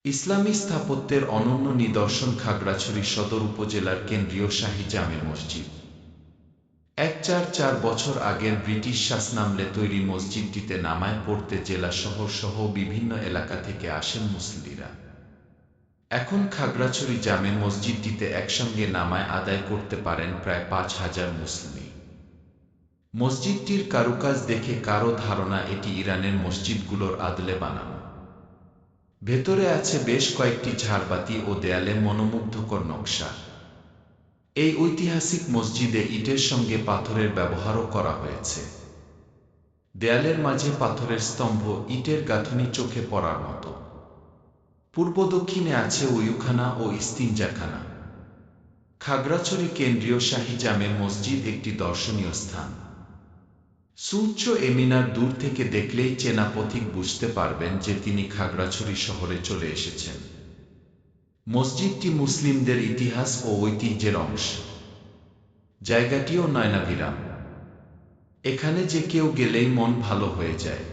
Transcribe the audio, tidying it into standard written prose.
ইসলামী স্থাপত্যের অনন্য নিদর্শন খাগড়াছড়ি সদর উপজেলার কেন্দ্রীয় শাহী জামে মসজিদ। ১৪৪ বছর আগের ব্রিটিশ শাসনামলে তৈরি মসজিদটিতে নামাজ পড়তে জেলা শহর সহ বিভিন্ন এলাকা থেকে আসেন মুসল্লিরা। এখন খাগড়াছড়ি জামে মসজিদটিতে একসঙ্গে নামাজ আদায় করতে পারেন প্রায় ৫,০০০ মুসল্লি। মসজিদটির কারুকাজ দেখে কারও ধারণা এটি ইরানের মসজিদগুলোর আদলে বানানো। ভেতরে আছে বেশ কয়েকটি ঝাড়বাতি ও দেয়ালে মনোমুগ্ধকর নকশা। এই ঐতিহাসিক মসজিদে ইটের সঙ্গে পাথরের ব্যবহারও করা হয়েছে। দেয়ালের মাঝে পাথরের স্তম্ভ, ইটের গাঁথুনি চোখে পড়ার মতো। পূর্ব দক্ষিণে আছে ওয়ুখানা ও ইস্তিনজাখানা। খাগড়াছড়ি কেন্দ্রীয় শাহী জামে মসজিদ একটি দর্শনীয় স্থান। সুউচ্চ এ মিনার দূর থেকে দেখলেই চেনা পথিক বুঝতে পারবেন যে তিনি খাগড়াছড়ি শহরে চলে এসেছেন। মসজিদটি মুসলিমদের ইতিহাস ও ঐতিহ্যের অংশ। জায়গাটিও নয়নাভিরাম। এখানে যে কেউ গেলেই মন ভালো হয়ে যায়।